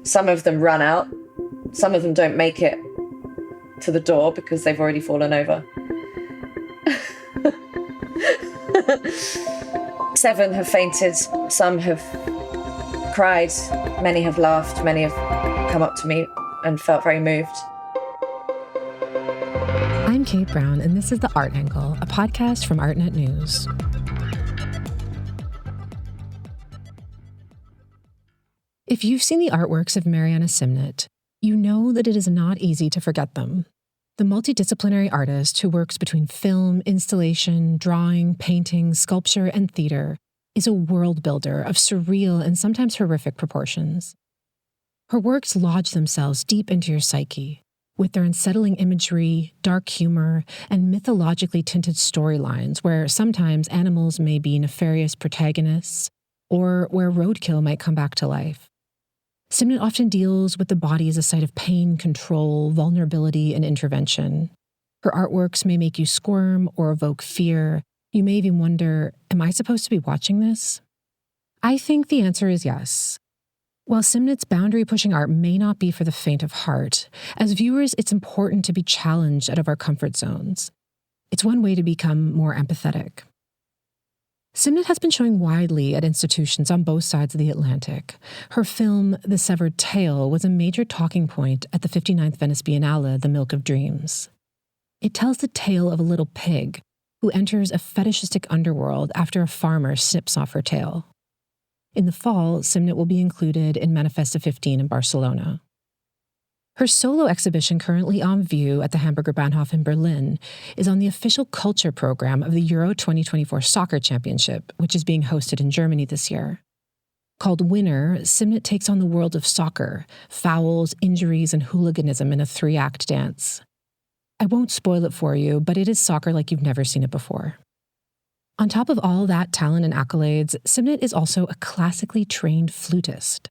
Some of them run out. Some of them don't make it to the door because they've already fallen over. 7 have fainted. Some have cried. Many have laughed. Many have come up to me and felt very moved. I'm Kate Brown, and this is The Art Angle, a podcast from ArtNet News. If you've seen the artworks of Mariana Simnett, you know that it is not easy to forget them. The multidisciplinary artist who works between film, installation, drawing, painting, sculpture, and theater is a world builder of surreal and sometimes horrific proportions. Her works lodge themselves deep into your psyche, with their unsettling imagery, dark humor, and mythologically tinted storylines where sometimes animals may be nefarious protagonists, or where roadkill might come back to life. Simnett often deals with the body as a site of pain, control, vulnerability, and intervention. Her artworks may make you squirm or evoke fear. You may even wonder, am I supposed to be watching this? I think the answer is yes. While Simnett's boundary-pushing art may not be for the faint of heart, as viewers, it's important to be challenged out of our comfort zones. It's one way to become more empathetic. Simnett has been showing widely at institutions on both sides of the Atlantic. Her film, The Severed Tail, was a major talking point at the 59th Venice Biennale, The Milk of Dreams. It tells the tale of a little pig who enters a fetishistic underworld after a farmer snips off her tail. In the fall, Simnett will be included in Manifesta 15 in Barcelona. Her solo exhibition, currently on view at the Hamburger Bahnhof in Berlin, is on the official culture program of the Euro 2024 Soccer Championship, which is being hosted in Germany this year. Called Winner, Simnett takes on the world of soccer, fouls, injuries, and hooliganism in a 3-act dance. I won't spoil it for you, but it is soccer like you've never seen it before. On top of all that talent and accolades, Simnett is also a classically trained flutist.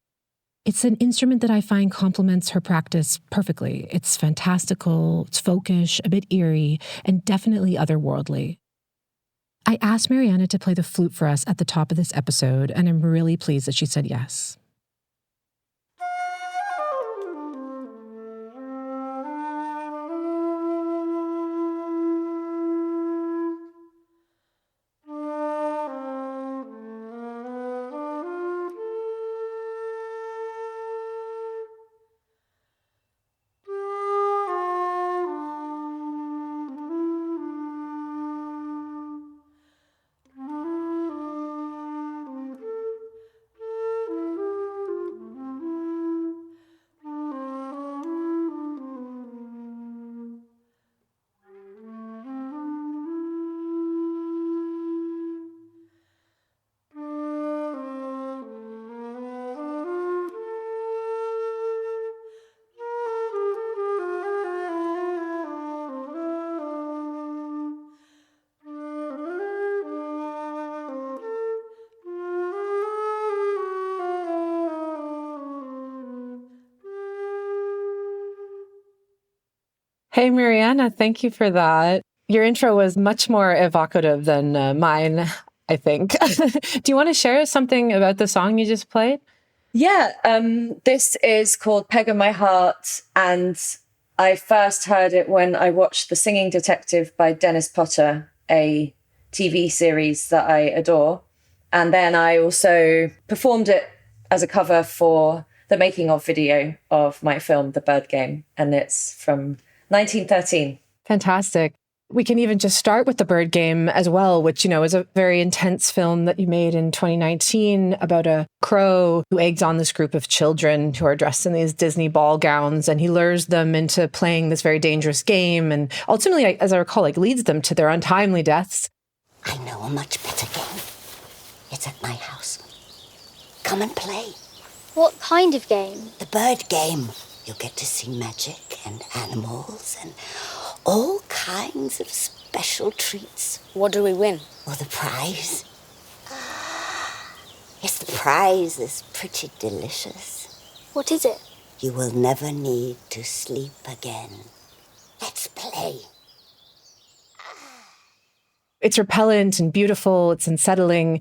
It's an instrument that I find complements her practice perfectly. It's fantastical, it's folkish, a bit eerie, and definitely otherworldly. I asked Mariana to play the flute for us at the top of this episode, and I'm really pleased that she said yes. Hey, Mariana, thank you for that. Your intro was much more evocative than mine, I think. Do you want to share something about the song you just played? Yeah, this is called Peg of My Heart, and I first heard it when I watched The Singing Detective by Dennis Potter, a TV series that I adore. And then I also performed it as a cover for the making of video of my film, The Bird Game, and it's from 1913. Fantastic. We can even just start with The Bird Game as well, which, is a very intense film that you made in 2019 about a crow who eggs on this group of children who are dressed in these Disney ball gowns, and he lures them into playing this very dangerous game. And ultimately, as I recall, leads them to their untimely deaths. I know a much better game. It's at my house. Come and play. What kind of game? The Bird Game. You'll get to see magic and animals and all kinds of special treats. What do we win? Well, the prize. Yes, the prize is pretty delicious. What is it? You will never need to sleep again. Let's play. It's repellent and beautiful. It's unsettling.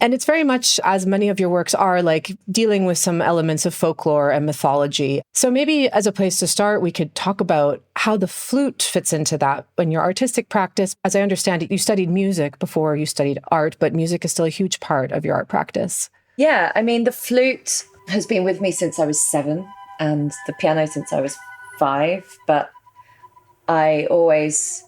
And it's very much, as many of your works are, like dealing with some elements of folklore and mythology. So maybe as a place to start, we could talk about how the flute fits into that in your artistic practice. As I understand it, you studied music before you studied art, but music is still a huge part of your art practice. Yeah, I mean, the flute has been with me since I was 7 and the piano since I was 5, but I always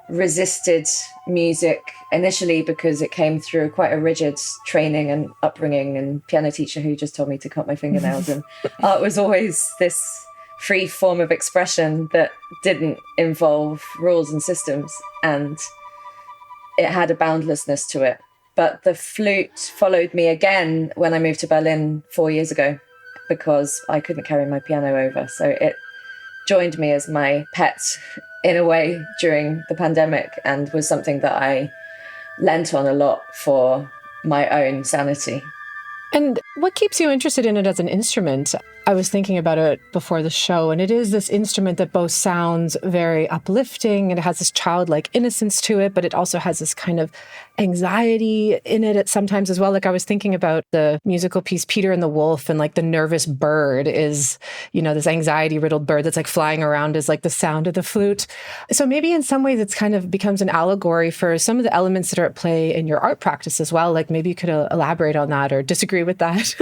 resisted music initially because it came through quite a rigid training and upbringing and piano teacher who just told me to cut my fingernails. And art was always this free form of expression that didn't involve rules and systems, and it had a boundlessness to it. But the flute followed me again when I moved to Berlin 4 years ago because I couldn't carry my piano over. So it joined me as my pet in a way during the pandemic and was something that I lent on a lot for my own sanity. And what keeps you interested in it as an instrument? I was thinking about it before the show, and it is this instrument that both sounds very uplifting and it has this childlike innocence to it, but it also has this kind of anxiety in it at sometimes as well. Like I was thinking about the musical piece Peter and the Wolf, and like the nervous bird is, you know, this anxiety-riddled bird that's like flying around is like the sound of the flute. So maybe in some ways it's kind of becomes an allegory for some of the elements that are at play in your art practice as well. Like maybe you could elaborate on that or disagree with that.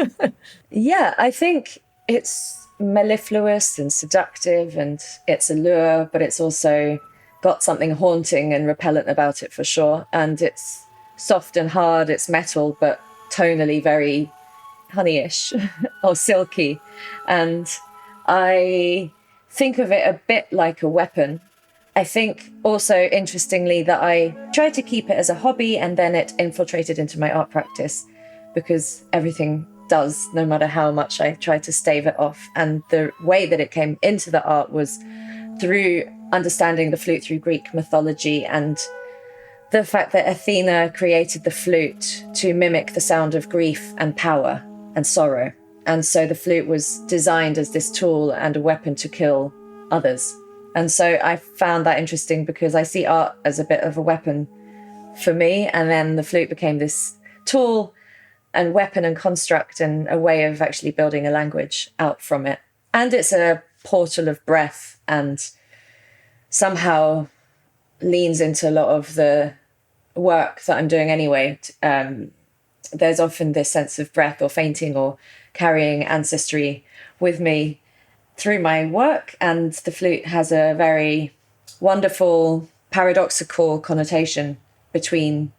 Yeah, I think it's mellifluous and seductive and it's allure, but it's also got something haunting and repellent about it for sure. And it's soft and hard, it's metal, but tonally very honeyish or silky. And I think of it a bit like a weapon. I think also interestingly that I tried to keep it as a hobby and then it infiltrated into my art practice because everything does, no matter how much I try to stave it off. And the way that it came into the art was through understanding the flute through Greek mythology and the fact that Athena created the flute to mimic the sound of grief and power and sorrow. And so the flute was designed as this tool and a weapon to kill others. And so I found that interesting because I see art as a bit of a weapon for me. And then the flute became this tool and weapon and construct and a way of actually building a language out from it. And it's a portal of breath and somehow leans into a lot of the work that I'm doing anyway. There's often this sense of breath or fainting or carrying ancestry with me through my work. And the flute has a very wonderful, paradoxical connotation between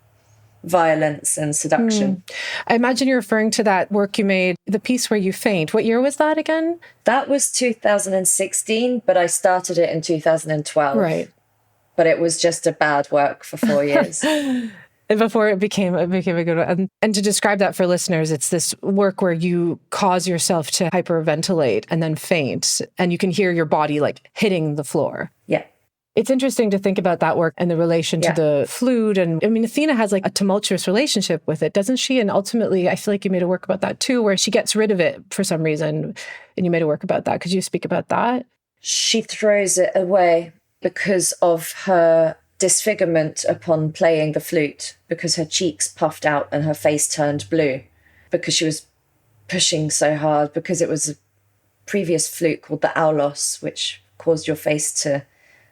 violence and seduction. I imagine you're referring to that work you made, the piece where you faint. What year was that again? That was 2016, but I started it in 2012. Right. But it was just a bad work for 4 years. Before it became a good one. And to describe that for listeners, it's this work where you cause yourself to hyperventilate and then faint, and you can hear your body like hitting the floor. Yeah. It's interesting to think about that work and the relation to the flute. And I mean, Athena has like a tumultuous relationship with it, doesn't she? And ultimately, I feel like you made a work about that too, where she gets rid of it for some reason. And you made a work about that. Could you speak about that? She throws it away because of her disfigurement upon playing the flute, because her cheeks puffed out and her face turned blue, because she was pushing so hard, because it was a previous flute called the aulos, which caused your face to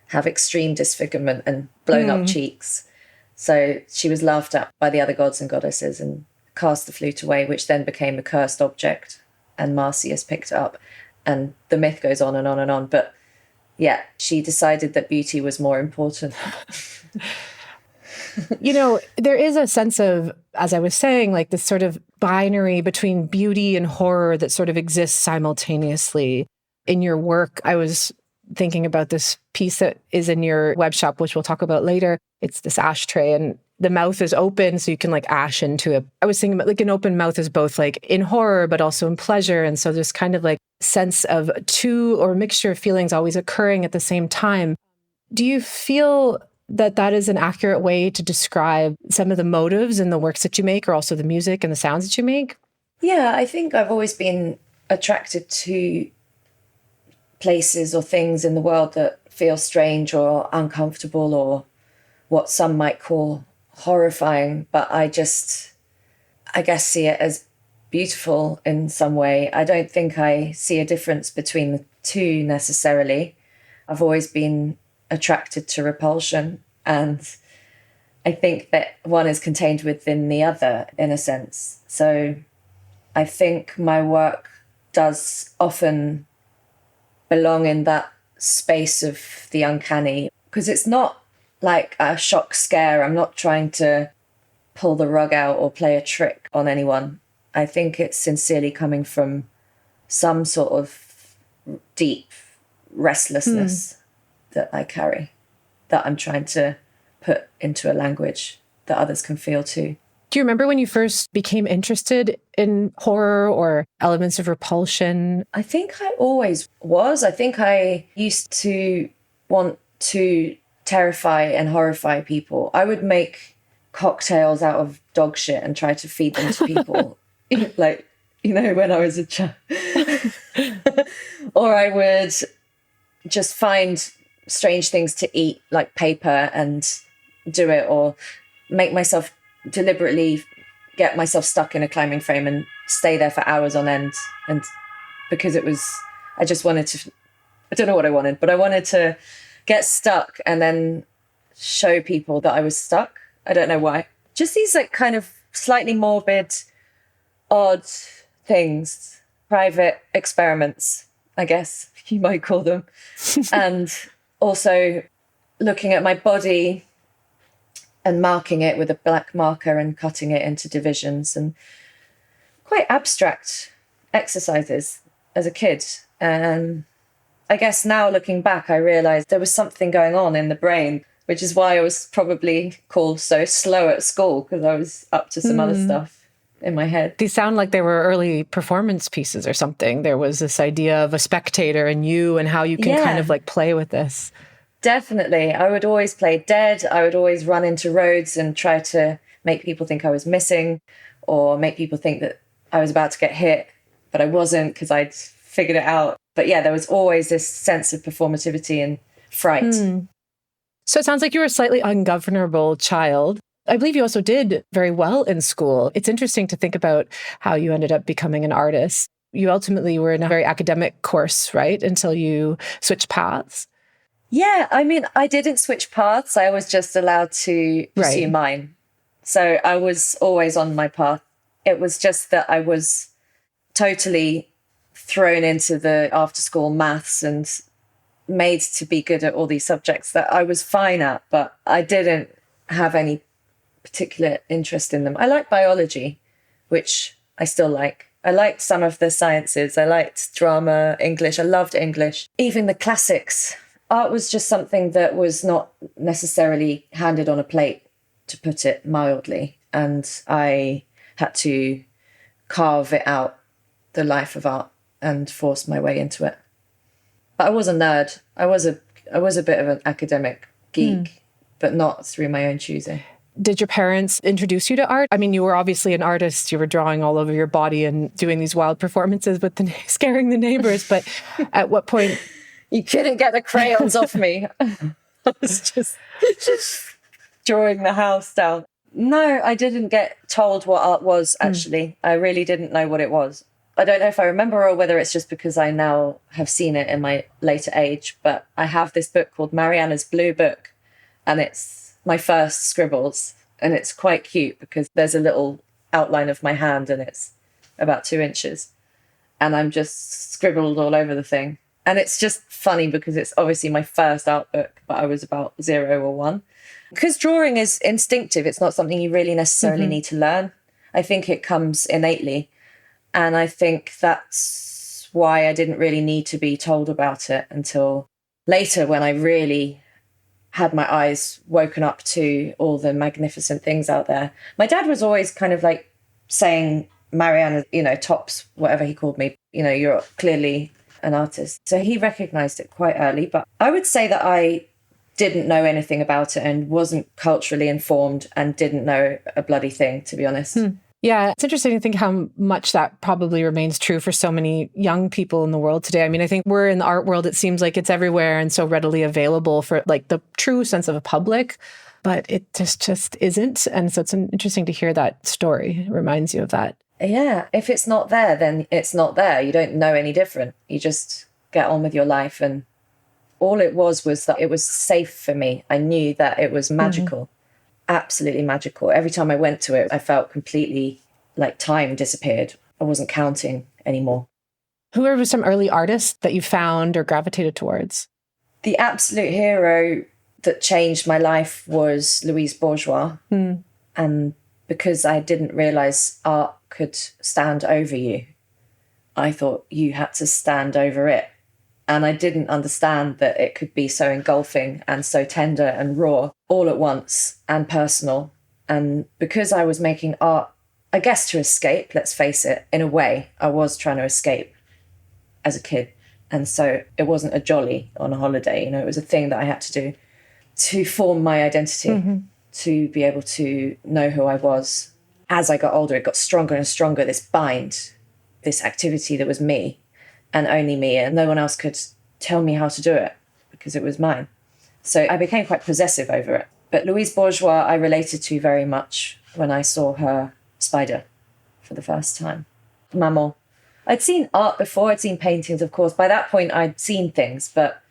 have extreme disfigurement and blown up cheeks. So she was laughed at by the other gods and goddesses and cast the flute away, which then became a cursed object, and Marsyas picked it up. And the myth goes on and on and on. But yeah, she decided that beauty was more important. You know, there is a sense of, as I was saying, like this sort of binary between beauty and horror that sort of exists simultaneously in your work. I was thinking about this piece that is in your web shop, which we'll talk about later. It's this ashtray and the mouth is open so you can like ash into it. I was thinking about like an open mouth is both like in horror, but also in pleasure. And so there's kind of like sense of two or mixture of feelings always occurring at the same time. Do you feel that that is an accurate way to describe some of the motives in the works that you make, or also the music and the sounds that you make? Yeah, I think I've always been attracted to places or things in the world that feel strange or uncomfortable, or what some might call horrifying, but I guess, see it as beautiful in some way. I don't think I see a difference between the two necessarily. I've always been attracted to repulsion, and I think that one is contained within the other in a sense. So I think my work does often belong in that space of the uncanny, because it's not like a shock scare. I'm not trying to pull the rug out or play a trick on anyone. I think it's sincerely coming from some sort of deep restlessness that I carry, that I'm trying to put into a language that others can feel too. Do you remember when you first became interested in horror or elements of repulsion? I think I always was. I think I used to want to terrify and horrify people. I would make cocktails out of dog shit and try to feed them to people. Like, when I was a child. Or I would just find strange things to eat, like paper, and do it, or make myself deliberately get myself stuck in a climbing frame and stay there for hours on end. And because I just wanted to, I don't know what I wanted, but I wanted to get stuck and then show people that I was stuck. I don't know why. Just these like kind of slightly morbid, odd things, private experiments, I guess you might call them. And also looking at my body and marking it with a black marker and cutting it into divisions, and quite abstract exercises as a kid. And I guess now looking back, I realized there was something going on in the brain, which is why I was probably called so slow at school, because I was up to some other stuff in my head. These sound like they were early performance pieces or something. There was this idea of a spectator and you, and how you can kind of like play with this. Definitely. I would always play dead. I would always run into roads and try to make people think I was missing, or make people think that I was about to get hit, but I wasn't, because I'd figured it out. But yeah, there was always this sense of performativity and fright. So it sounds like you were a slightly ungovernable child. I believe you also did very well in school. It's interesting to think about how you ended up becoming an artist. You ultimately were in a very academic course, right? Until you switched paths. Yeah, I mean, I didn't switch paths. I was just allowed to pursue mine. So I was always on my path. It was just that I was totally thrown into the after-school maths and made to be good at all these subjects that I was fine at, but I didn't have any particular interest in them. I liked biology, which I still like. I liked some of the sciences. I liked drama, English. I loved English. Even the classics. Art was just something that was not necessarily handed on a plate, to put it mildly. And I had to carve it out, the life of art, and force my way into it. But I was a nerd. I was a bit of an academic geek, but not through my own choosing. Did your parents introduce you to art? I mean, you were obviously an artist. You were drawing all over your body and doing these wild performances with scaring the neighbors. But at what point... You couldn't get the crayons off me. I was just drawing the house down. No, I didn't get told what art was, actually. I really didn't know what it was. I don't know if I remember, or whether it's just because I now have seen it in my later age, but I have this book called Mariana's Blue Book, and it's my first scribbles, and it's quite cute because there's a little outline of my hand and it's about 2 inches, and I'm just scribbled all over the thing. And it's just funny because it's obviously my first art book, but I was about 0 or 1. Because drawing is instinctive. It's not something you really necessarily need to learn. I think it comes innately. And I think that's why I didn't really need to be told about it until later, when I really had my eyes woken up to all the magnificent things out there. My dad was always kind of like saying, Mariana, tops, whatever he called me, you're clearly an artist. So he recognized it quite early. But I would say that I didn't know anything about it and wasn't culturally informed and didn't know a bloody thing, to be honest. Yeah, it's interesting to think how much that probably remains true for so many young people in the world today. I mean, I think we're in the art world, it seems like it's everywhere and so readily available for like the true sense of a public. but it just isn't. And so it's interesting to hear that story. It reminds you of that. Yeah, if it's not there, then it's not there. You don't know any different. You just get on with your life. And all it was that it was safe for me. I knew that it was magical, absolutely magical. Every time I went to it, I felt completely like time disappeared. I wasn't counting anymore. Who are some early artists that you found or gravitated towards? The absolute hero that changed my life was Louise Bourgeois. And because I didn't realize art could stand over you, I thought you had to stand over it. And I didn't understand that it could be so engulfing and so tender and raw all at once and personal. And because I was making art, I guess to escape, let's face it, in a way, I was trying to escape as a kid. And so it wasn't a jolly on a holiday, it was a thing that I had to do to form my identity, to be able to know who I was. As I got older, it got stronger and stronger, this bind, this activity that was me and only me, and no one else could tell me how to do it because it was mine. So I became quite possessive over it. But Louise Bourgeois, I related to very much when I saw her spider for the first time. Maman. I'd seen art before, I'd seen paintings, of course. By that point, I'd seen things, but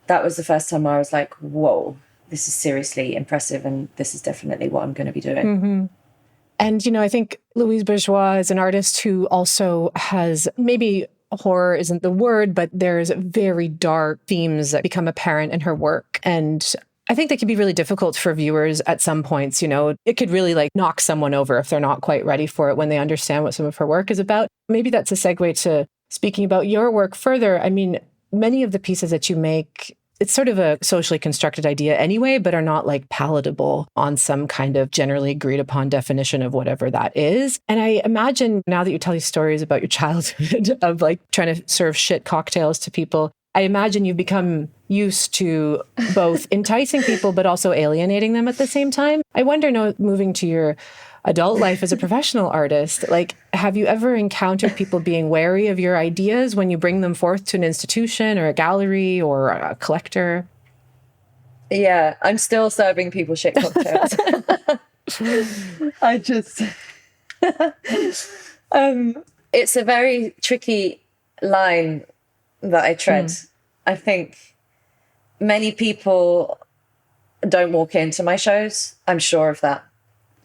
that was the first time I was like, whoa, this is seriously impressive, and this is definitely what I'm going to be doing. And, I think Louise Bourgeois is an artist who also has, maybe horror isn't the word, but there's very dark themes that become apparent in her work. And I think that can be really difficult for viewers at some points. It could really knock someone over if they're not quite ready for it when they understand what some of her work is about. Maybe that's a segue to speaking about your work further. I mean, many of the pieces that you make, it's sort of a socially constructed idea anyway, but are not palatable on some kind of generally agreed upon definition of whatever that is. And I imagine now that you tell these stories about your childhood of trying to serve shit cocktails to people, I imagine you've become used to both enticing people, but also alienating them at the same time. I wonder, moving to your adult life as a professional artist, have you ever encountered people being wary of your ideas when you bring them forth to an institution or a gallery or a collector? Yeah, I'm still serving people shit cocktails. I just... it's a very tricky line that I tread. I think many people don't walk into my shows. I'm sure of that.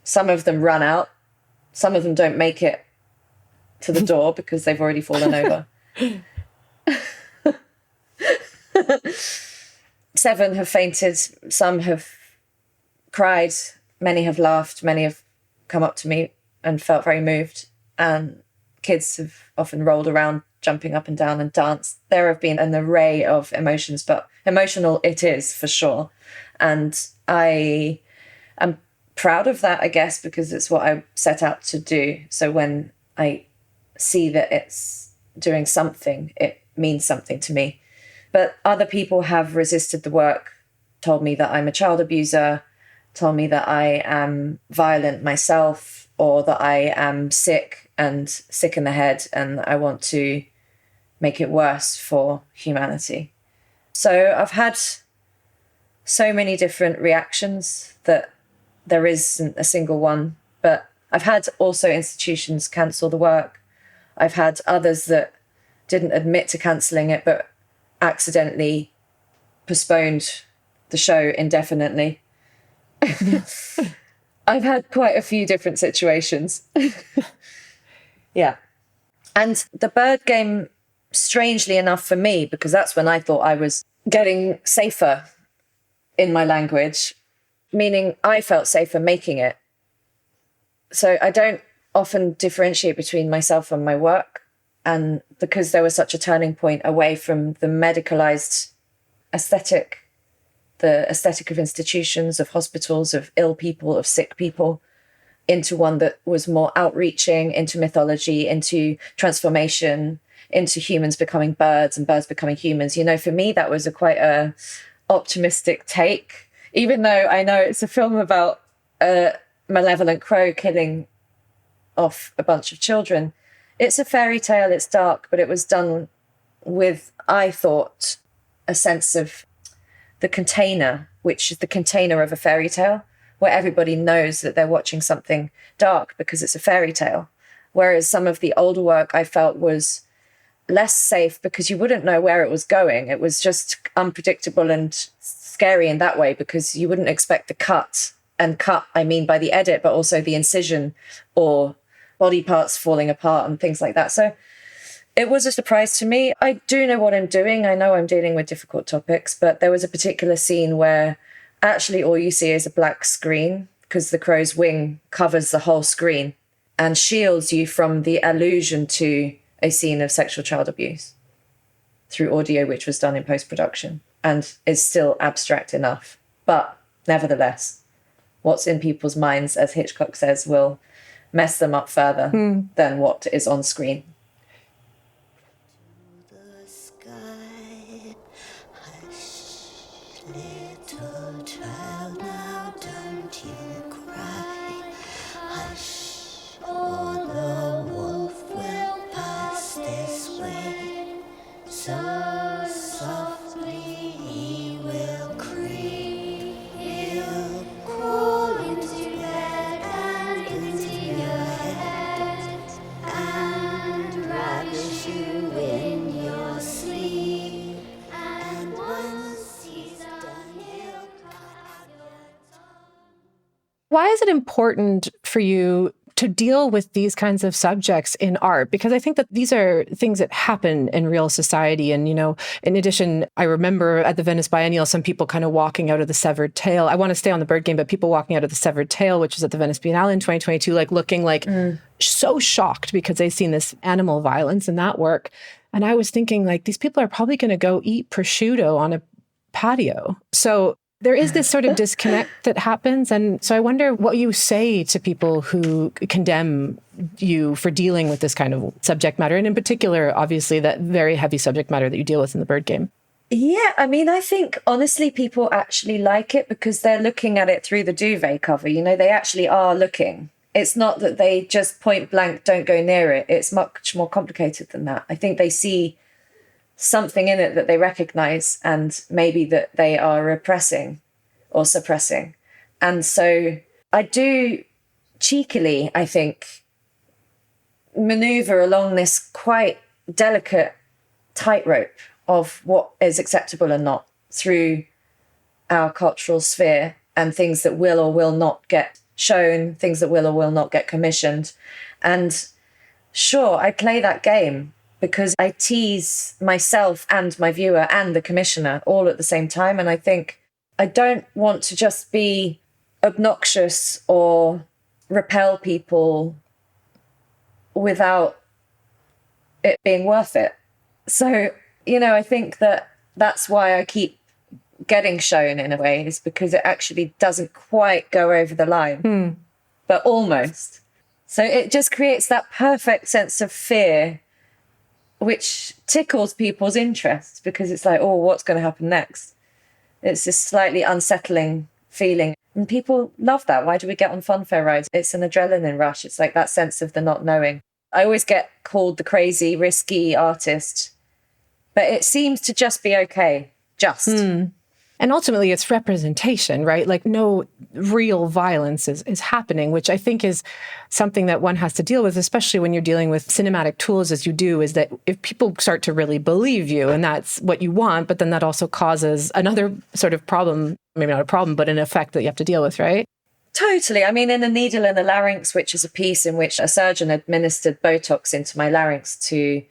Some of them run out. Some of them don't make it to the door because they've already fallen over. 7 have fainted. Some have cried. Many have laughed. Many have come up to me and felt very moved. And kids have often rolled around, jumping up and down and danced. There have been an array of emotions, but emotional it is for sure. And I am proud of that, I guess, because it's what I set out to do. So when I see that it's doing something, it means something to me. But other people have resisted the work, told me that I'm a child abuser, told me that I am violent myself, or that I am sick and sick in the head and I want to make it worse for humanity. So I've had so many different reactions that there isn't a single one, but I've had also institutions cancel the work. I've had others that didn't admit to cancelling it, but accidentally postponed the show indefinitely. I've had quite a few different situations. Yeah. And the bird game, strangely enough for me, because that's when I thought I was getting safer in my language, meaning I felt safer making it. So I don't often differentiate between myself and my work. And because there was such a turning point away from the medicalized aesthetic, the aesthetic of institutions, of hospitals, of ill people, of sick people, into one that was more outreaching, into mythology, into transformation, into humans becoming birds and birds becoming humans. For me, that was quite a optimistic take, even though I know it's a film about a malevolent crow killing off a bunch of children. It's a fairy tale, it's dark, but it was done with, I thought, a sense of the container which is the container of a fairy tale, where everybody knows that they're watching something dark because it's a fairy tale. Whereas some of the older work I felt was less safe because you wouldn't know where it was going. It was just unpredictable and scary in that way because you wouldn't expect the cut. And cut, I mean by the edit, but also the incision or body parts falling apart and things like that. So it was a surprise to me. I do know what I'm doing. I know I'm dealing with difficult topics, but there was a particular scene where actually all you see is a black screen because the crow's wing covers the whole screen and shields you from the allusion to a scene of sexual child abuse through audio, which was done in post-production and is still abstract enough. But nevertheless, what's in people's minds, as Hitchcock says, will mess them up further than what is on screen. The sky, hush, little child, now don't you cry. Hush, or the wolf will pass this way. So softly he will creep, he'll crawl into bed and into your head and ravish you in your sleep. And once he's done, he'll cut out your tongue. Why is it important for you to deal with these kinds of subjects in art? Because I think that these are things that happen in real society. And, in addition, I remember at the Venice Biennial, some people kind of walking out of the severed tail. I want to stay on the bird game, but people walking out of the severed tail, which is at the Venice Biennale in 2022, like looking like so shocked because they've seen this animal violence in that work. And I was thinking like, these people are probably going to go eat prosciutto on a patio. So there is this sort of disconnect that happens. And so I wonder what you say to people who condemn you for dealing with this kind of subject matter. And in particular, obviously, that very heavy subject matter that you deal with in the bird game. Yeah, I mean, I think honestly, people actually like it because they're looking at it through the duvet cover. They actually are looking. It's not that they just point blank, don't go near it. It's much more complicated than that. I think they see something in it that they recognize and maybe that they are repressing or suppressing. And so I do cheekily, I think, maneuver along this quite delicate tightrope of what is acceptable and not through our cultural sphere and things that will or will not get shown, things that will or will not get commissioned. And sure, I play that game because I tease myself and my viewer and the commissioner all at the same time. And I think I don't want to just be obnoxious or repel people without it being worth it. So, I think that that's why I keep getting shown in a way, is because it actually doesn't quite go over the line, but almost. So it just creates that perfect sense of fear, which tickles people's interest because it's like, oh, what's going to happen next? It's this slightly unsettling feeling. And people love that. Why do we get on funfair rides? It's an adrenaline rush. It's like that sense of the not knowing. I always get called the crazy, risky artist, but it seems to just be okay. Just. And ultimately, it's representation, right? Like no real violence is happening, which I think is something that one has to deal with, especially when you're dealing with cinematic tools as you do, is that if people start to really believe you and that's what you want, but then that also causes another sort of problem, maybe not a problem, but an effect that you have to deal with, right? Totally. I mean, in A Needle in the Larynx, which is a piece in which a surgeon administered Botox into my larynx to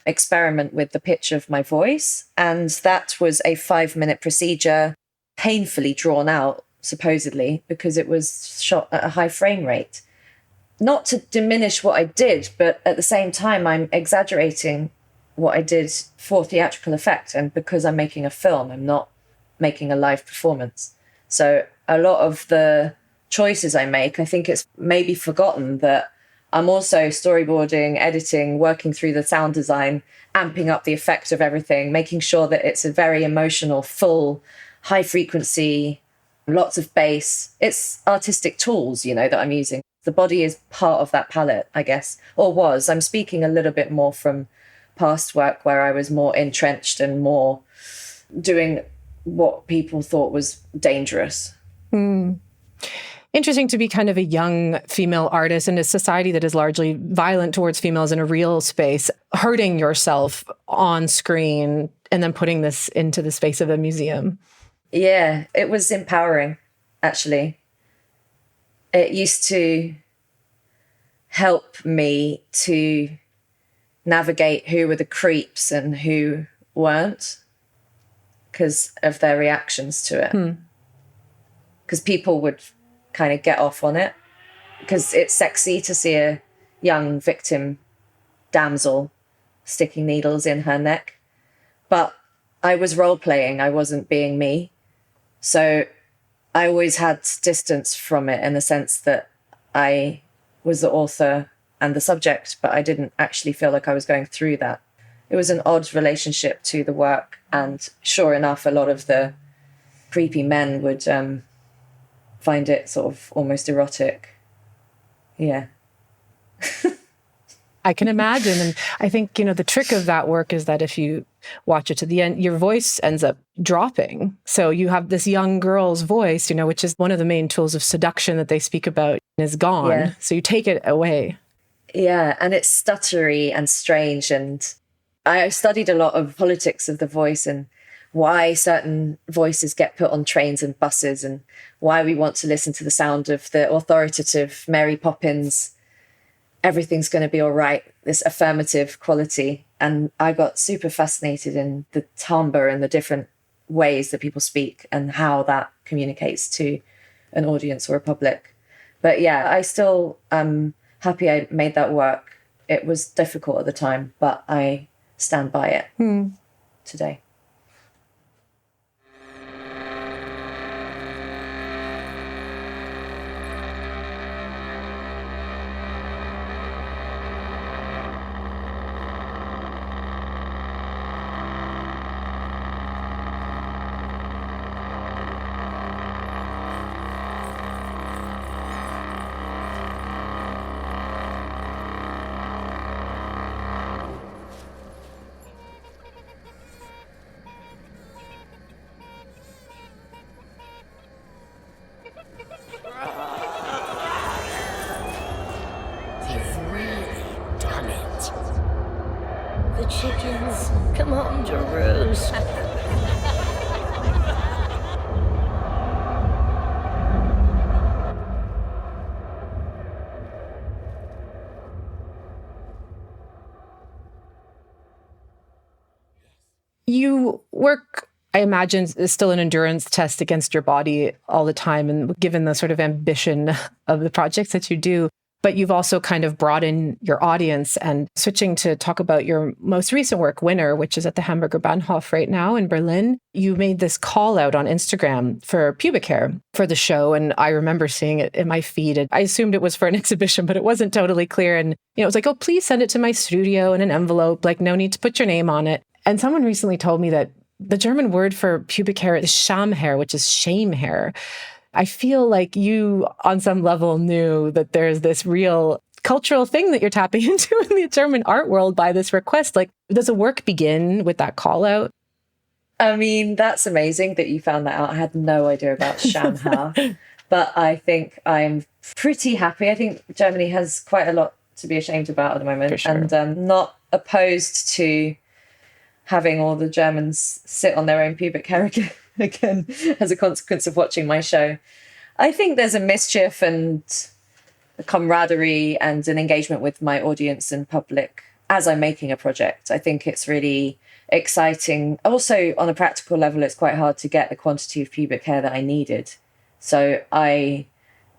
experiment with the pitch of my voice. And that was a 5-minute procedure, painfully drawn out, supposedly, because it was shot at a high frame rate. Not to diminish what I did, but at the same time, I'm exaggerating what I did for theatrical effect. And because I'm making a film, I'm not making a live performance. So a lot of the choices I make, I think it's maybe forgotten that I'm also storyboarding, editing, working through the sound design, amping up the effect of everything, making sure that it's a very emotional, full, high frequency, lots of bass. It's artistic tools, that I'm using. The body is part of that palette, I guess, or was. I'm speaking a little bit more from past work where I was more entrenched and more doing what people thought was dangerous. Interesting to be kind of a young female artist in a society that is largely violent towards females in a real space, hurting yourself on screen and then putting this into the space of a museum. Yeah, it was empowering, actually. It used to help me to navigate who were the creeps and who weren't because of their reactions to it. Because people would kind of get off on it because it's sexy to see a young victim damsel sticking needles in her neck. But I was role-playing, I wasn't being me. So I always had distance from it in the sense that I was the author and the subject, but I didn't actually feel like I was going through that. It was an odd relationship to the work. And sure enough, a lot of the creepy men would find it sort of almost erotic. Yeah. I can imagine. And I think, the trick of that work is that if you watch it to the end, your voice ends up dropping. So you have this young girl's voice, which is one of the main tools of seduction that they speak about, is gone. Yeah. So you take it away. Yeah, and it's stuttery and strange. And I studied a lot of politics of the voice and why certain voices get put on trains and buses and why we want to listen to the sound of the authoritative Mary Poppins, everything's going to be all right, this affirmative quality. And I got super fascinated in the timbre and the different ways that people speak and how that communicates to an audience or a public. But yeah, I still am happy I made that work. It was difficult at the time, but I stand by it today. The chickens come home to roost. You work, I imagine, is still an endurance test against your body all the time, and given the sort of ambition of the projects that you do. But you've also kind of brought in your audience, and switching to talk about your most recent work, Winner, which is at the Hamburger Bahnhof right now in Berlin. You made this call out on Instagram for pubic hair for the show. And I remember seeing it in my feed. I assumed it was for an exhibition, but it wasn't totally clear. And it was like, oh, please send it to my studio in an envelope. Like, no need to put your name on it. And someone recently told me that the German word for pubic hair is Schamhaar, which is shame hair. I feel like you, on some level, knew that there's this real cultural thing that you're tapping into in the German art world by this request. Like, does the work begin with that call out? I mean, that's amazing that you found that out. I had no idea about Schamhaar, but I think I'm pretty happy. I think Germany has quite a lot to be ashamed about at the moment. For sure. And I'm not opposed to having all the Germans sit on their own pubic hair again as a consequence of watching my show. I think there's a mischief and a camaraderie and an engagement with my audience and public as I'm making a project. I think it's really exciting. Also, on a practical level, it's quite hard to get the quantity of pubic hair that I needed. So I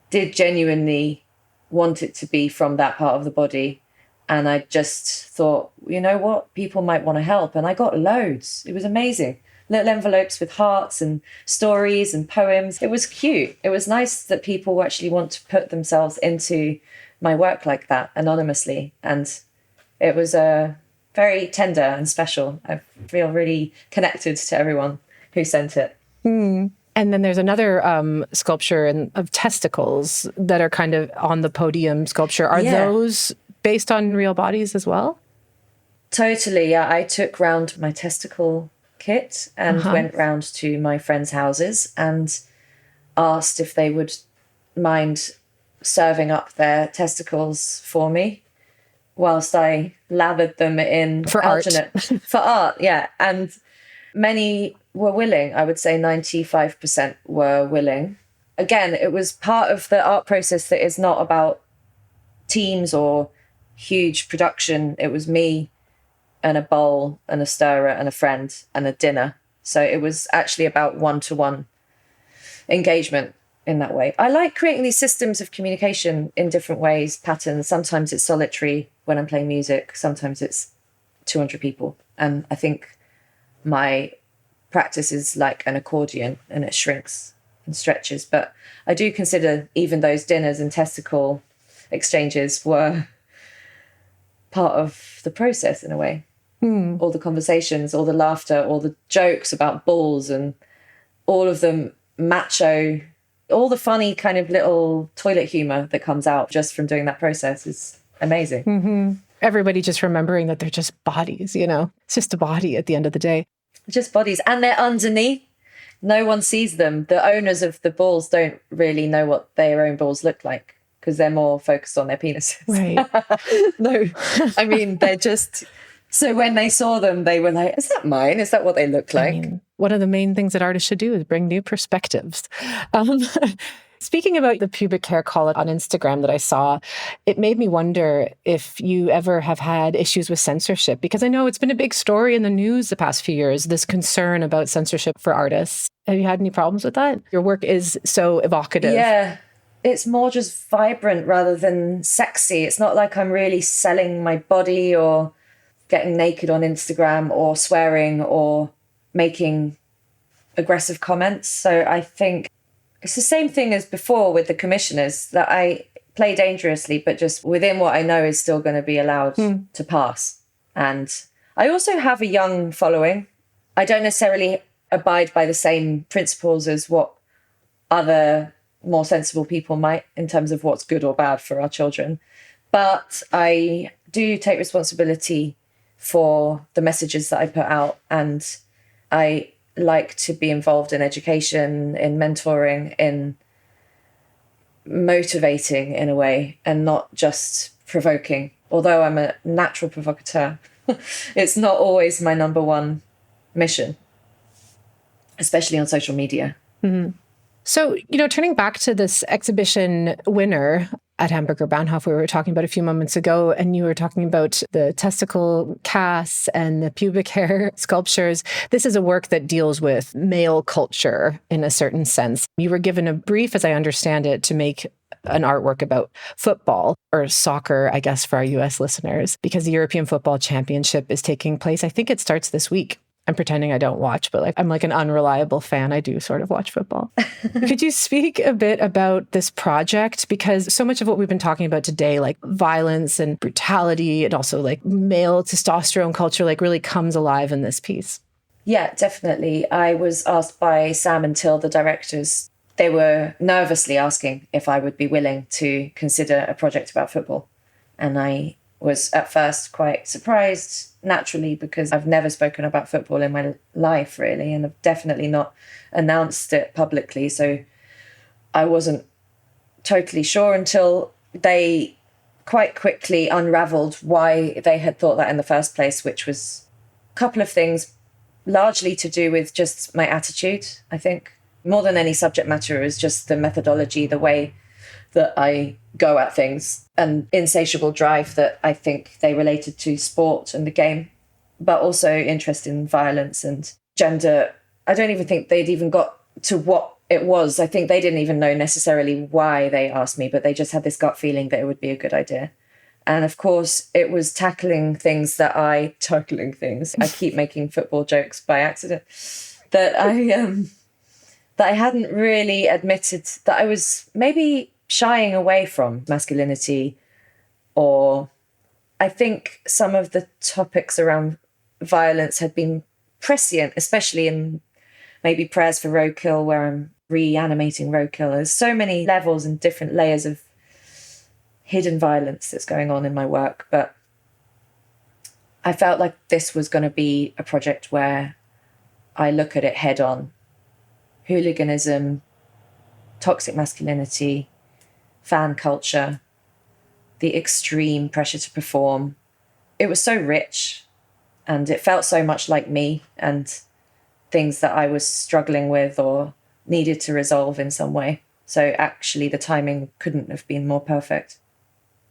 did genuinely want it to be from that part of the body. And I just thought, you know what, people might want to help. And I got loads. It was amazing. Little envelopes with hearts and stories and poems. It was cute. It was nice that people actually want to put themselves into my work like that anonymously. And it was very tender and special. I feel really connected to everyone who sent it. And then there's another sculpture of testicles that are kind of on the podium sculpture. Are those based on real bodies as well? Totally, yeah. I took round my testicle kit and went round to my friends' houses and asked if they would mind serving up their testicles for me whilst I lathered them in For alginate. art. For art, yeah. And many were willing. I would say 95% were willing. Again, it was part of the art process that is not about teams or huge production. It was me and a bowl and a stirrer and a friend and a dinner. So it was actually about one-to-one engagement in that way. I like creating these systems of communication in different ways, patterns. Sometimes it's solitary when I'm playing music. Sometimes it's 200 people. And I think my practice is like an accordion and it shrinks and stretches. But I do consider even those dinners and testicle exchanges were part of the process in a way. All the conversations, all the laughter, all the jokes about balls and all of the macho, all the funny kind of little toilet humor that comes out just from doing that process is amazing. Everybody just remembering that they're just bodies, you know, it's just a body at the end of the day. Just bodies. And they're underneath. No one sees them. The owners of the balls don't really know what their own balls look like because they're more focused on their penises. Right. No, I mean, they're just... So when they saw them, they were like, is that mine? Is that what they look like? I mean, one of the main things that artists should do is bring new perspectives. Speaking about the pubic hair call on Instagram that I saw, it made me wonder if you ever have had issues with censorship, because I know it's been a big story in the news the past few years, this concern about censorship for artists. Have you had any problems with that? Your work is so evocative. Yeah, it's more just vibrant rather than sexy. It's not like I'm really selling my body or getting naked on Instagram or swearing or making aggressive comments. So I think it's the same thing as before with the commissioners, that I play dangerously, but just within what I know is still going to be allowed to pass. And I also have a young following. I don't necessarily abide by the same principles as what other more sensible people might in terms of what's good or bad for our children. But I do take responsibility for the messages that I put out, and I like to be involved in education, in mentoring, in motivating in a way, and not just provoking. Although I'm a natural provocateur, it's not always my number one mission, especially on social media. So, you know, turning back to this exhibition winner at Hamburger Bahnhof we were talking about a few moments ago, and you were talking about the testicle casts and the pubic hair sculptures. This is a work that deals with male culture in a certain sense. You were given a brief, as I understand it, to make an artwork about football, or soccer, I guess, for our US listeners, because the European Football Championship is taking place. I think it starts this week. I'm pretending I don't watch, but I'm like an unreliable fan. I do sort of watch football. Could you speak a bit about this project? Because so much of what we've been talking about today, like violence and brutality and also like male testosterone culture, like really comes alive in this piece. Yeah, definitely. I was asked by Sam and Till, the directors. They were nervously asking if I would be willing to consider a project about football. And I was at first quite surprised, naturally, because I've never spoken about football in my life, really, and I've definitely not announced it publicly. So I wasn't totally sure until they quite quickly unraveled why they had thought that in the first place, which was a couple of things, largely to do with just my attitude, I think. More than any subject matter, is just the methodology, the way that I go at things, an insatiable drive that I think they related to sport and the game, but also interest in violence and gender. I don't even think they'd even got to what it was. I think they didn't even know necessarily why they asked me, but they just had this gut feeling that it would be a good idea. And of course, it was tackling things. I keep making football jokes by accident, that I hadn't really admitted, that I was maybe shying away from masculinity, or I think some of the topics around violence had been prescient, especially in maybe Prayers for Roadkill, where I'm reanimating roadkill. There's so many levels and different layers of hidden violence that's going on in my work, but I felt like this was going to be a project where I look at it head on. Hooliganism, toxic masculinity, fan culture, the extreme pressure to perform. It was so rich, and it felt so much like me and things that I was struggling with or needed to resolve in some way. So actually the timing couldn't have been more perfect.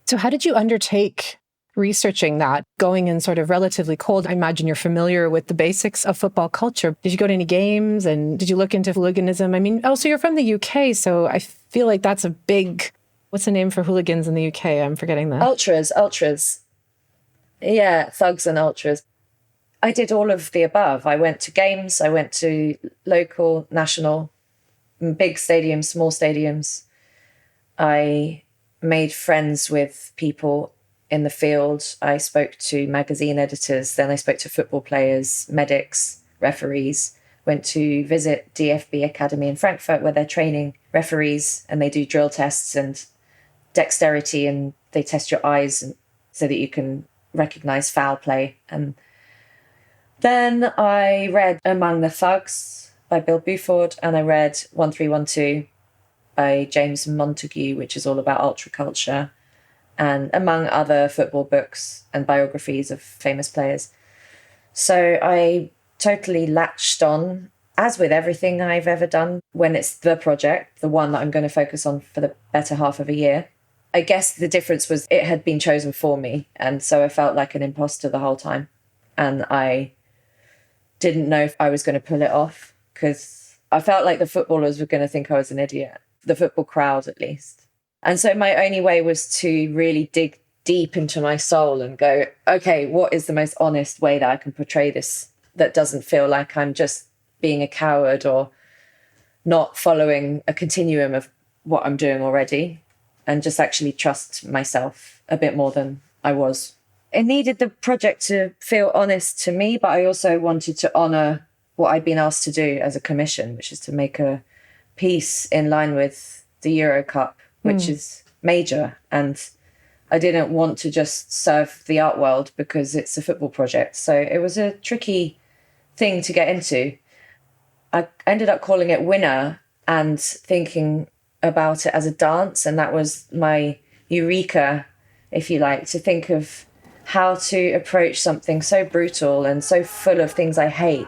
So how did you undertake researching that, going in sort of relatively cold? I imagine you're familiar with the basics of football culture. Did you go to any games, and did you look into hooliganism? I mean, so you're from the UK, so I feel like that's a big, what's the name for hooligans in the UK? I'm forgetting that. Ultras. Yeah, thugs and ultras. I did all of the above. I went to games, I went to local, national, big stadiums, small stadiums. I made friends with people in the field. I spoke to magazine editors, then I spoke to football players, medics, referees, went to visit DFB Academy in Frankfurt where they're training referees and they do drill tests and dexterity, and they test your eyes so that you can recognize foul play. And then I read Among the Thugs by Bill Buford, and I read 1312 by James Montague, which is all about ultra culture, and among other football books and biographies of famous players. So I totally latched on, as with everything I've ever done, when it's the project, the one that I'm going to focus on for the better half of a year. I guess the difference was it had been chosen for me, and so I felt like an imposter the whole time. And I didn't know if I was going to pull it off, because I felt like the footballers were going to think I was an idiot, the football crowd at least. And so my only way was to really dig deep into my soul and go, okay, what is the most honest way that I can portray this that doesn't feel like I'm just being a coward or not following a continuum of what I'm doing already, and just actually trust myself a bit more than I was. It needed the project to feel honest to me, but I also wanted to honour what I'd been asked to do as a commission, which is to make a piece in line with the Euro Cup, which is major. And I didn't want to just serve the art world because it's a football project. So it was a tricky thing to get into. I ended up calling it Winner and thinking about it as a dance. And that was my eureka, if you like, to think of how to approach something so brutal and so full of things I hate,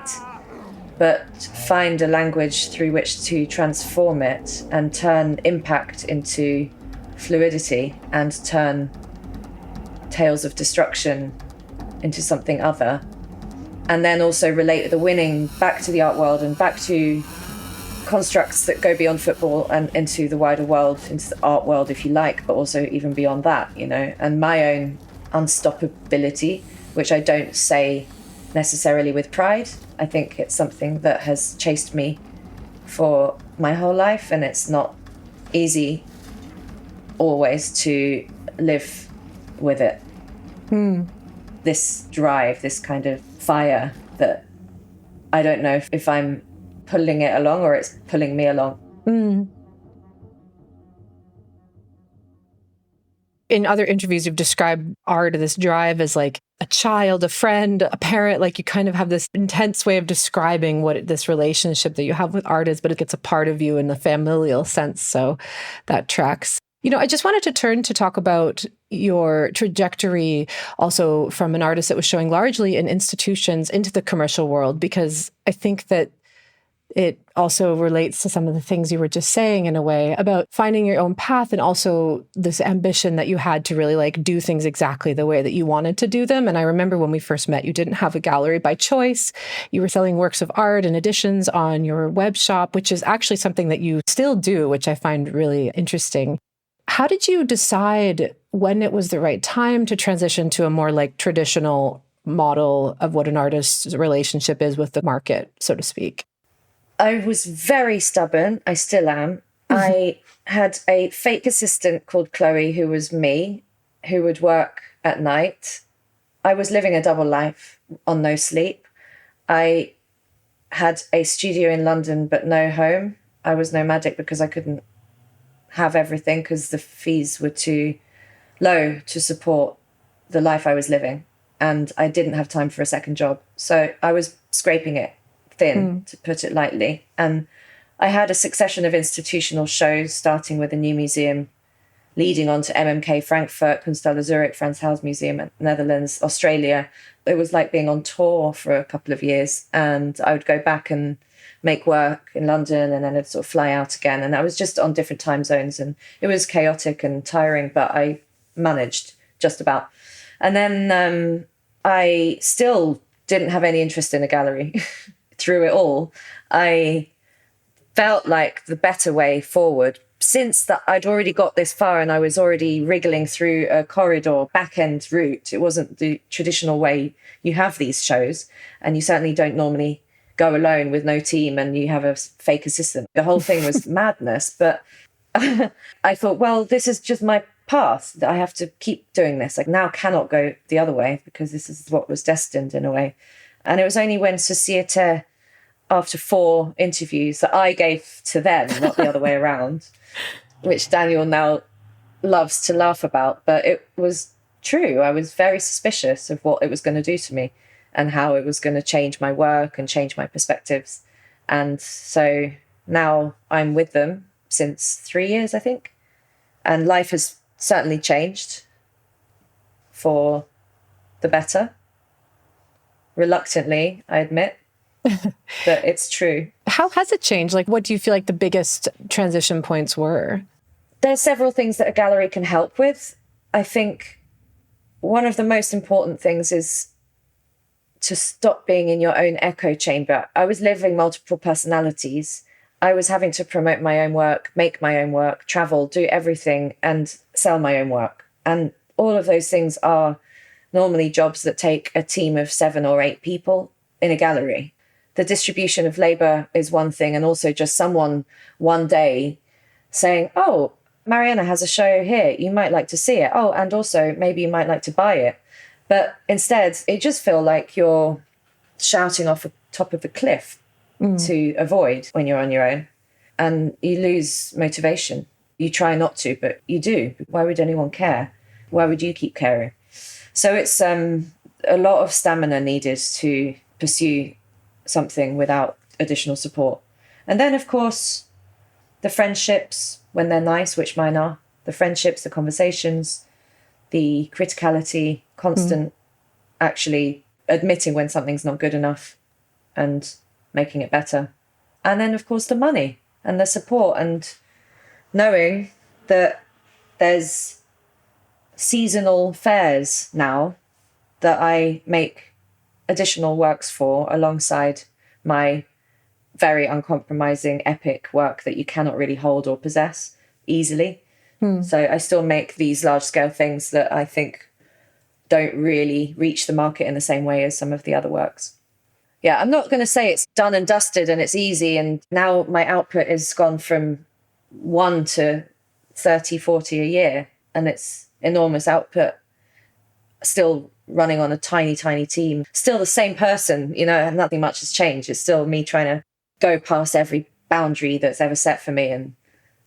but find a language through which to transform it and turn impact into fluidity and turn tales of destruction into something other. And then also relate the winning back to the art world and back to constructs that go beyond football and into the wider world, into the art world, if you like, but also even beyond that, you know, and my own unstoppability, which I don't say necessarily with pride. I think it's something that has chased me for my whole life, and it's not easy always to live with it. This drive, this kind of fire that I don't know if I'm pulling it along or it's pulling me along. In other interviews, you've described art, this drive, as like a child, a friend, a parent. Like you kind of have this intense way of describing what this relationship that you have with art is, but it gets a part of you in a familial sense. So that tracks. You know, I just wanted to turn to talk about your trajectory also from an artist that was showing largely in institutions into the commercial world, because I think that it also relates to some of the things you were just saying in a way about finding your own path, and also this ambition that you had to really like do things exactly the way that you wanted to do them. And I remember when we first met, you didn't have a gallery by choice. You were selling works of art and editions on your web shop, which is actually something that you still do, which I find really interesting. How did you decide when it was the right time to transition to a more like traditional model of what an artist's relationship is with the market, so to speak? I was very stubborn. I still am. I had a fake assistant called Chloe, who was me, who would work at night. I was living a double life on no sleep. I had a studio in London, but no home. I was nomadic because I couldn't have everything because the fees were too low to support the life I was living. And I didn't have time for a second job. So I was scraping it thin, to put it lightly. And I had a succession of institutional shows, starting with a new museum, leading on to MMK Frankfurt, Kunsthalle Zurich, Frans Hals Museum, Netherlands, Australia. It was like being on tour for a couple of years. And I would go back and make work in London, and then I'd sort of fly out again. And I was just on different time zones, and it was chaotic and tiring, but I managed just about. And then I still didn't have any interest in a gallery through it all. I felt like the better way forward, since that I'd already got this far and I was already wriggling through a corridor back-end route. It wasn't the traditional way you have these shows, and you certainly don't normally go alone with no team and you have a fake assistant. The whole thing was madness. But I thought, well, this is just my path. I have to keep doing this. Like, now cannot go the other way, because this is what was destined in a way. And it was only when Société, after 4 interviews that I gave to them, not the other way around, which Daniel now loves to laugh about, but it was true. I was very suspicious of what it was going to do to me and how it was going to change my work and change my perspectives. And so now I'm with them since 3 years, I think. And life has certainly changed for the better. Reluctantly, I admit. But it's true. How has it changed? Like, what do you feel like the biggest transition points were? There's several things that a gallery can help with. I think one of the most important things is to stop being in your own echo chamber. I was living multiple personalities. I was having to promote my own work, make my own work, travel, do everything, and sell my own work. And all of those things are normally jobs that take a team of 7 or 8 people in a gallery. The distribution of labor is one thing, and also just someone one day saying, oh, Mariana has a show here, you might like to see it. Oh, and also maybe you might like to buy it. But instead, it just feels like you're shouting off the top of a cliff to avoid when you're on your own. And you lose motivation. You try not to, but you do. Why would anyone care? Why would you keep caring? So it's a lot of stamina needed to pursue something without additional support. And then, of course, the friendships, when they're nice, which mine are, the friendships, the conversations, the criticality, constant actually admitting when something's not good enough and making it better. And then, of course, the money and the support, and knowing that there's seasonal fairs now that I make additional works for alongside my very uncompromising epic work that you cannot really hold or possess easily. So I still make these large scale things that I think don't really reach the market in the same way as some of the other works. Yeah, I'm not going to say it's done and dusted and it's easy. And now my output has gone from 1 to 30, 40 a year, and it's enormous output. Still running on a tiny, tiny team. Still the same person, nothing much has changed. It's still me trying to go past every boundary that's ever set for me and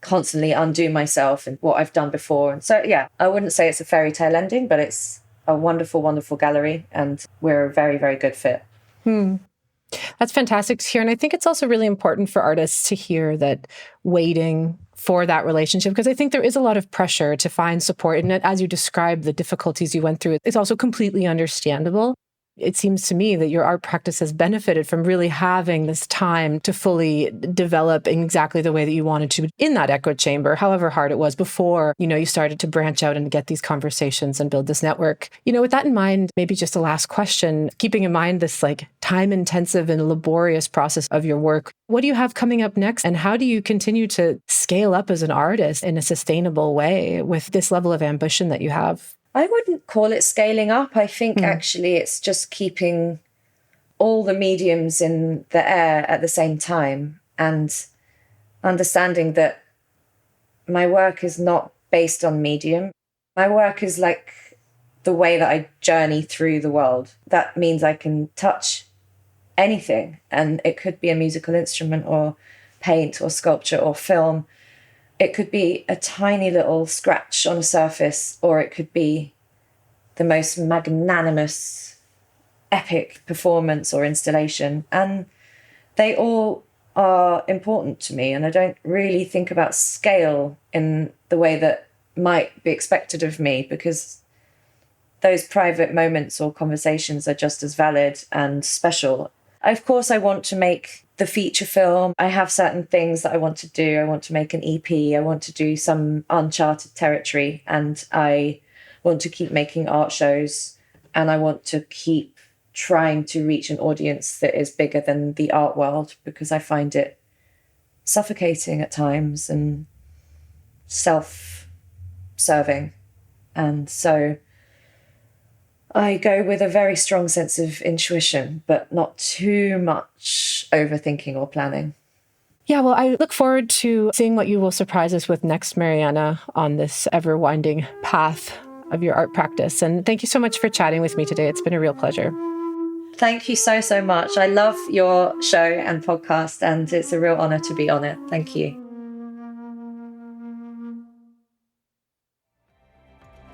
constantly undo myself and what I've done before. And so, yeah, I wouldn't say it's a fairy tale ending, but it's a wonderful, wonderful gallery, and we're a very, very good fit. That's fantastic to hear. And I think it's also really important for artists to hear that waiting for that relationship, because I think there is a lot of pressure to find support. And as you describe the difficulties you went through, it's also completely understandable. It seems to me that your art practice has benefited from really having this time to fully develop in exactly the way that you wanted to in that echo chamber, however hard it was before, you started to branch out and get these conversations and build this network. With that in mind, maybe just a last question, keeping in mind this like time intensive and laborious process of your work, what do you have coming up next? And how do you continue to scale up as an artist in a sustainable way with this level of ambition that you have? I wouldn't call it scaling up. I think actually it's just keeping all the mediums in the air at the same time, and understanding that my work is not based on medium. My work is like the way that I journey through the world. That means I can touch anything, and it could be a musical instrument or paint or sculpture or film. It could be a tiny little scratch on a surface, or it could be the most magnanimous, epic performance or installation. And they all are important to me, and I don't really think about scale in the way that might be expected of me, because those private moments or conversations are just as valid and special. Of course, I want to make the feature film. I have certain things that I want to do. I want to make an EP. I want to do some uncharted territory, and I want to keep making art shows, and I want to keep trying to reach an audience that is bigger than the art world, because I find it suffocating at times and self-serving. And so I go with a very strong sense of intuition, but not too much overthinking or planning. Yeah, well, I look forward to seeing what you will surprise us with next, Mariana, on this ever-winding path of your art practice. And thank you so much for chatting with me today. It's been a real pleasure. Thank you so, so much. I love your show and podcast, and it's a real honor to be on it. Thank you.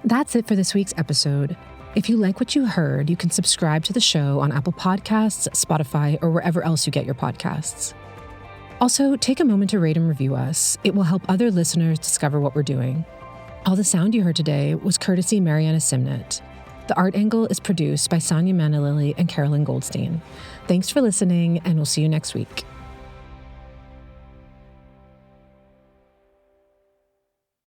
That's it for this week's episode. If you like what you heard, you can subscribe to the show on Apple Podcasts, Spotify, or wherever else you get your podcasts. Also, take a moment to rate and review us. It will help other listeners discover what we're doing. All the sound you heard today was courtesy Mariana Simnett. The Art Angle is produced by Sonia Manalili and Carolyn Goldstein. Thanks for listening, and we'll see you next week.